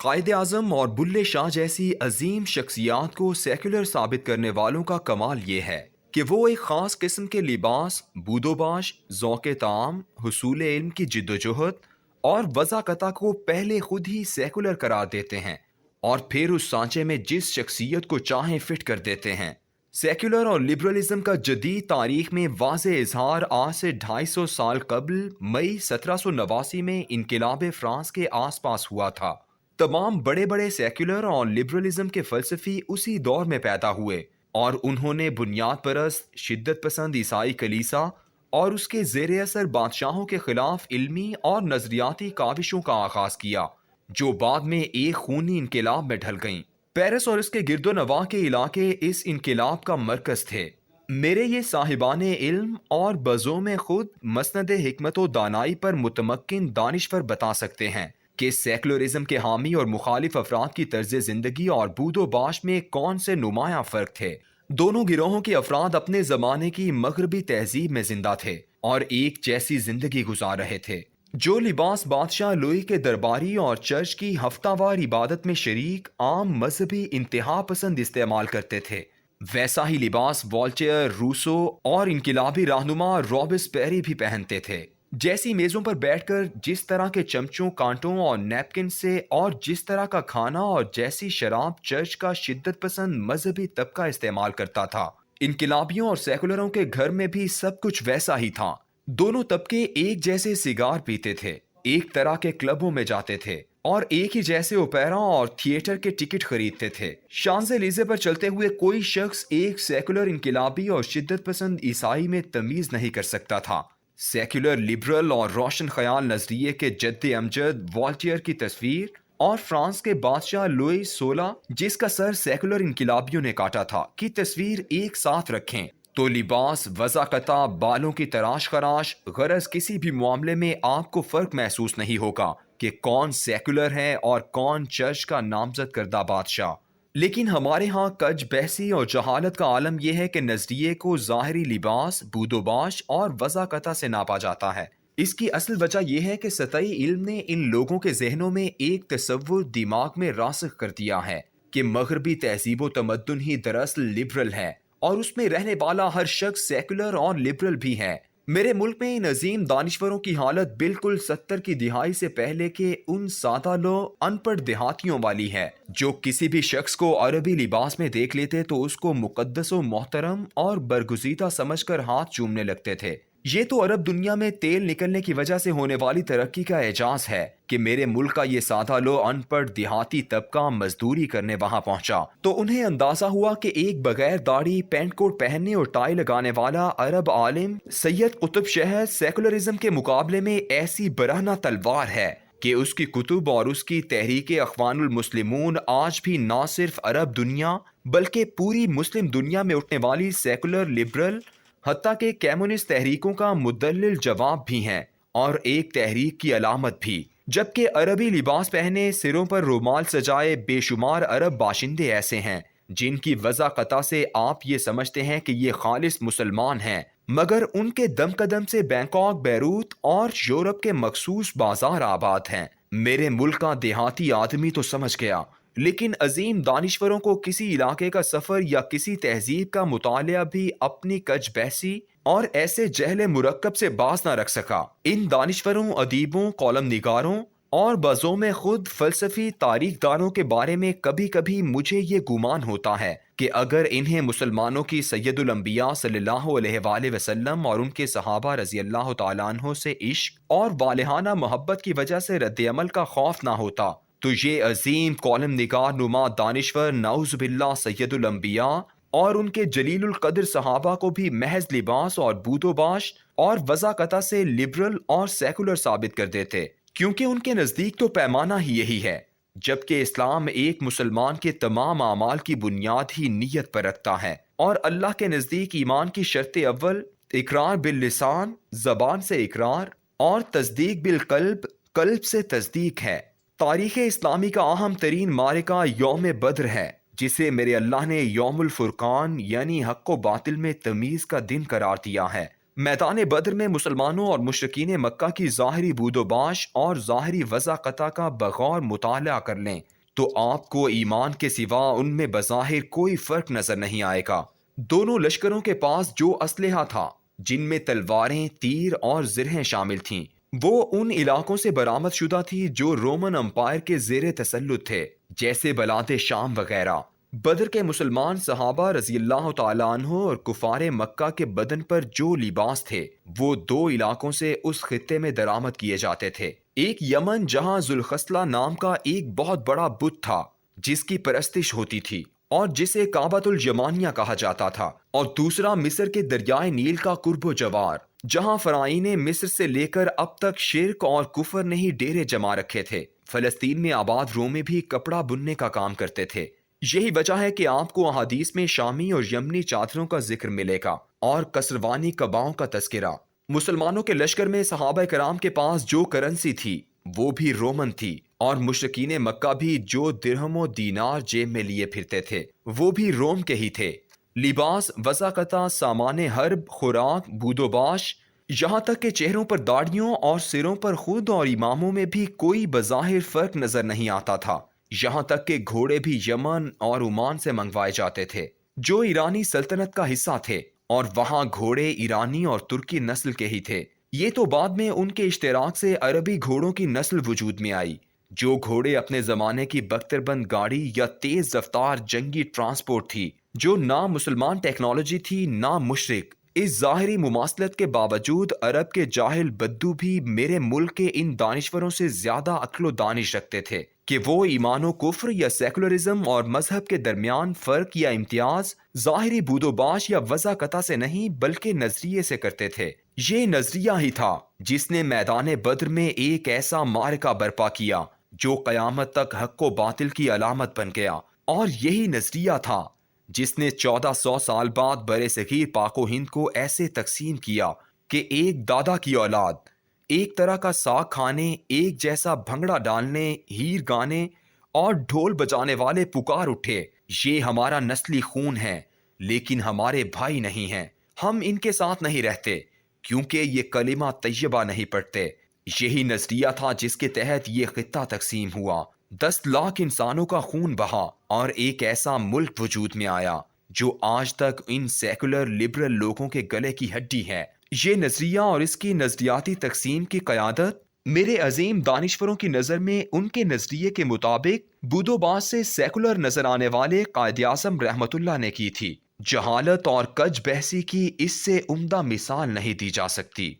قائد اعظم اور بلے شاہ جیسی عظیم شخصیات کو سیکولر ثابت کرنے والوں کا کمال یہ ہے کہ وہ ایک خاص قسم کے لباس، بود و باش، ذوق طعام، حصول علم کی جد و جہد اور وضاقتہ کو پہلے خود ہی سیکولر قرار دیتے ہیں اور پھر اس سانچے میں جس شخصیت کو چاہیں فٹ کر دیتے ہیں۔ سیکولر اور لبرلزم کا جدید تاریخ میں واضح اظہار آج سے 250 سال قبل مئی 1789 میں انقلاب فرانس کے آس پاس ہوا تھا۔ تمام بڑے بڑے سیکولر اور لبرلزم کے فلسفی اسی دور میں پیدا ہوئے اور انہوں نے بنیاد پرست، شدت پسند عیسائی کلیسا اور اس کے زیر اثر بادشاہوں کے خلاف علمی اور نظریاتی کاوشوں کا آغاز کیا، جو بعد میں ایک خونی انقلاب میں ڈھل گئیں۔ پیرس اور اس کے گرد و نواح کے علاقے اس انقلاب کا مرکز تھے۔ میرے یہ صاحبان علم اور بزوم خود مسند حکمت و دانائی پر متمکن دانشور بتا سکتے ہیں کہ سیکولرزم کے حامی اور مخالف افراد کی طرز زندگی اور بود و باش میں کون سے نمایاں فرق تھے۔ دونوں گروہوں کے افراد اپنے زمانے کی مغربی تہذیب میں زندہ تھے اور ایک جیسی زندگی گزار رہے تھے۔ جو لباس بادشاہ لوئی کے درباری اور چرچ کی ہفتہ وار عبادت میں شریک عام مذہبی انتہا پسند استعمال کرتے تھے، ویسا ہی لباس والٹیئر، روسو اور انقلابی رہنما رابسپیری بھی پہنتے تھے۔ جیسی میزوں پر بیٹھ کر جس طرح کے چمچوں، کانٹوں اور نیپکن سے اور جس طرح کا کھانا اور جیسی شراب چرچ کا شدت پسند مذہبی طبقہ استعمال کرتا تھا، انقلابیوں اور سیکولروں کے گھر میں بھی سب کچھ ویسا ہی تھا۔ دونوں طبقے ایک جیسے سیگار پیتے تھے، ایک طرح کے کلبوں میں جاتے تھے اور ایک ہی جیسے اوپیرا اور تھیٹر کے ٹکٹ خریدتے تھے۔ شانزے لیزے پر چلتے ہوئے کوئی شخص ایک سیکولر انقلابی اور شدت پسند عیسائی میں تمیز نہیں کر سکتا تھا۔ سیکولر، لبرل اور روشن خیال نظریے کے جد امجد والٹیئر کی تصویر اور فرانس کے بادشاہ لوئی 16 جس کا سر سیکولر انقلابیوں نے کاٹا تھا کی تصویر ایک ساتھ رکھیں تو لباس، وضاقتہ، بالوں کی تراش خراش، غرض کسی بھی معاملے میں آپ کو فرق محسوس نہیں ہوگا کہ کون سیکولر ہے اور کون چرچ کا نامزد کردہ بادشاہ۔ لیکن ہمارے ہاں کج بحثی اور جہالت کا عالم یہ ہے کہ نظریے کو ظاہری لباس، بود و باش اور وضاقتہ سے ناپا جاتا ہے۔ اس کی اصل وجہ یہ ہے کہ سطحی علم نے ان لوگوں کے ذہنوں میں ایک تصور دماغ میں راسخ کر دیا ہے کہ مغربی تہذیب و تمدن ہی دراصل لبرل ہے اور اس میں رہنے والا ہر شخص سیکولر اور لبرل بھی ہے۔ میرے ملک میں ان عظیم دانشوروں کی حالت بالکل 70 کی دہائی سے پہلے کے ان سادہ لو ان پڑھ دیہاتیوں والی ہے جو کسی بھی شخص کو عربی لباس میں دیکھ لیتے تو اس کو مقدس و محترم اور برگزیدہ سمجھ کر ہاتھ چومنے لگتے تھے۔ یہ تو عرب دنیا میں تیل نکلنے کی وجہ سے ہونے والی ترقی کا اعجاز ہے کہ میرے ملک کا یہ سادہ لو ان پڑھ دیہاتی طبقہ مزدوری کرنے وہاں پہنچا تو انہیں اندازہ ہوا کہ ایک بغیر داڑھی، پینٹ کوٹ پہننے اور ٹائی لگانے والا عرب عالم سید قطب شہر سیکولرزم کے مقابلے میں ایسی برہنہ تلوار ہے کہ اس کی کتب اور اس کی تحریک اخوان المسلمون آج بھی نہ صرف عرب دنیا بلکہ پوری مسلم دنیا میں اٹھنے والی سیکولر، لبرل حتیٰ کہ کمیونسٹ تحریکوں کا مدلل جواب بھی ہیں اور ایک تحریک کی علامت بھی۔ جبکہ عربی لباس پہنے، سروں پر رومال سجائے بے شمار عرب باشندے ایسے ہیں جن کی وضاقتہ سے آپ یہ سمجھتے ہیں کہ یہ خالص مسلمان ہیں، مگر ان کے دم قدم سے بینکاک، بیروت اور یورپ کے مخصوص بازار آباد ہیں۔ میرے ملک کا دیہاتی آدمی تو سمجھ گیا، لیکن عظیم دانشوروں کو کسی علاقے کا سفر یا کسی تہذیب کا مطالعہ بھی اپنی کج بحثی اور ایسے جہل مرکب سے باز نہ رکھ سکا۔ ان دانشوروں، ادیبوں، کالم نگاروں اور بزوم خود فلسفی تاریخ دانوں کے بارے میں کبھی کبھی مجھے یہ گمان ہوتا ہے کہ اگر انہیں مسلمانوں کی سید الانبیاء صلی اللہ علیہ وآلہ وسلم اور ان کے صحابہ رضی اللہ تعالیٰ عنہ سے عشق اور والہانہ محبت کی وجہ سے رد عمل کا خوف نہ ہوتا تو یہ عظیم کالم نگار نما دانشور نعوذ باللہ سید الانبیاء اور ان کے جلیل القدر صحابہ کو بھی محض لباس اور بود و باش اور وضاقتہ سے لبرل اور سیکولر ثابت کر دیتے، کیونکہ ان کے نزدیک تو پیمانہ ہی یہی ہے، جبکہ اسلام ایک مسلمان کے تمام اعمال کی بنیاد ہی نیت پر رکھتا ہے اور اللہ کے نزدیک ایمان کی شرط اول اقرار باللسان، زبان سے اقرار، اور تصدیق بالقلب، قلب سے تصدیق ہے۔ تاریخ اسلامی کا اہم ترین معرکہ یوم بدر ہے، جسے میرے اللہ نے یوم الفرقان یعنی حق و باطل میں تمیز کا دن قرار دیا ہے۔ میدان بدر میں مسلمانوں اور مشرکین مکہ کی ظاہری بود و باش اور ظاہری وضاقتہ کا بغور مطالعہ کر لیں تو آپ کو ایمان کے سوا ان میں بظاہر کوئی فرق نظر نہیں آئے گا۔ دونوں لشکروں کے پاس جو اسلحہ تھا، جن میں تلواریں، تیر اور زرہیں شامل تھیں، وہ ان علاقوں سے برآمد شدہ تھی جو رومن امپائر کے زیر تسلط تھے، جیسے بلاد شام وغیرہ۔ بدر کے مسلمان صحابہ رضی اللہ تعالیٰ عنہ اور کفار مکہ کے بدن پر جو لباس تھے، وہ دو علاقوں سے اس خطے میں درآمد کیے جاتے تھے۔ ایک یمن، جہاں ذوالخصلہ نام کا ایک بہت بڑا بت تھا جس کی پرستش ہوتی تھی اور جسے کعبۃ الیمانیہ کہا جاتا تھا، اور دوسرا مصر کے دریائے نیل کا قرب و جوار، جہاں فرعین مصر سے لے کر اب تک شرک اور کفر نے ہی ڈیرے جما رکھے تھے۔ فلسطین میں آباد رومے بھی کپڑا بننے کا کام کرتے تھے۔ یہی وجہ ہے کہ آپ کو احادیث میں شامی اور یمنی چادروں کا ذکر ملے گا اور کسروانی قباؤں کا تذکرہ۔ مسلمانوں کے لشکر میں صحابہ کرام کے پاس جو کرنسی تھی وہ بھی رومن تھی، اور مشرکین مکہ بھی جو درہم و دینار جیب میں لیے پھرتے تھے وہ بھی روم کے ہی تھے۔ لباس، وضاقتہ، سامان حرب، خوراک، بود و باش، یہاں تک کہ چہروں پر داڑھیوں اور سروں پر خود اور اماموں میں بھی کوئی بظاہر فرق نظر نہیں آتا تھا۔ یہاں تک کہ گھوڑے بھی یمن اور عمان سے منگوائے جاتے تھے جو ایرانی سلطنت کا حصہ تھے، اور وہاں گھوڑے ایرانی اور ترکی نسل کے ہی تھے۔ یہ تو بعد میں ان کے اشتراک سے عربی گھوڑوں کی نسل وجود میں آئی۔ جو گھوڑے اپنے زمانے کی بختربند گاڑی یا تیز رفتار جنگی ٹرانسپورٹ تھی، جو نہ مسلمان ٹیکنالوجی تھی نہ مشرک۔ اس ظاہری مماثلت کے باوجود عرب کے جاہل بدو بھی میرے ملک کے ان دانشوروں سے زیادہ عقل و دانش رکھتے تھے کہ وہ ایمان و کفر یا سیکولرزم اور مذہب کے درمیان فرق یا امتیاز ظاہری بود و باش یا وضاقتہ سے نہیں بلکہ نظریے سے کرتے تھے۔ یہ نظریہ ہی تھا جس نے میدان بدر میں ایک ایسا معرکہ برپا کیا جو قیامت تک حق و باطل کی علامت بن گیا، اور یہی نظریہ تھا جس نے 1400 سال بعد برصغیر پاک و ہند کو ایسے تقسیم کیا کہ ایک دادا کی اولاد ایک طرح کا ساگ کھانے، ایک جیسا بھنگڑا ڈالنے، ہیر گانے اور ڈھول بجانے والے پکار اٹھے، یہ ہمارا نسلی خون ہے لیکن ہمارے بھائی نہیں ہیں، ہم ان کے ساتھ نہیں رہتے کیونکہ یہ کلمہ طیبہ نہیں پڑھتے۔ یہی نظریہ تھا جس کے تحت یہ خطہ تقسیم ہوا، 10 لاکھ انسانوں کا خون بہا اور ایک ایسا ملک وجود میں آیا جو آج تک ان سیکولر لبرل لوگوں کے گلے کی ہڈی ہے۔ یہ نظریہ اور اس کی نظریاتی تقسیم کی قیادت میرے عظیم دانشوروں کی نظر میں ان کے نظریے کے مطابق بود و باس سے سیکولر نظر آنے والے قائد اعظم رحمت اللہ نے کی تھی۔ جہالت اور کج بحثی کی اس سے عمدہ مثال نہیں دی جا سکتی۔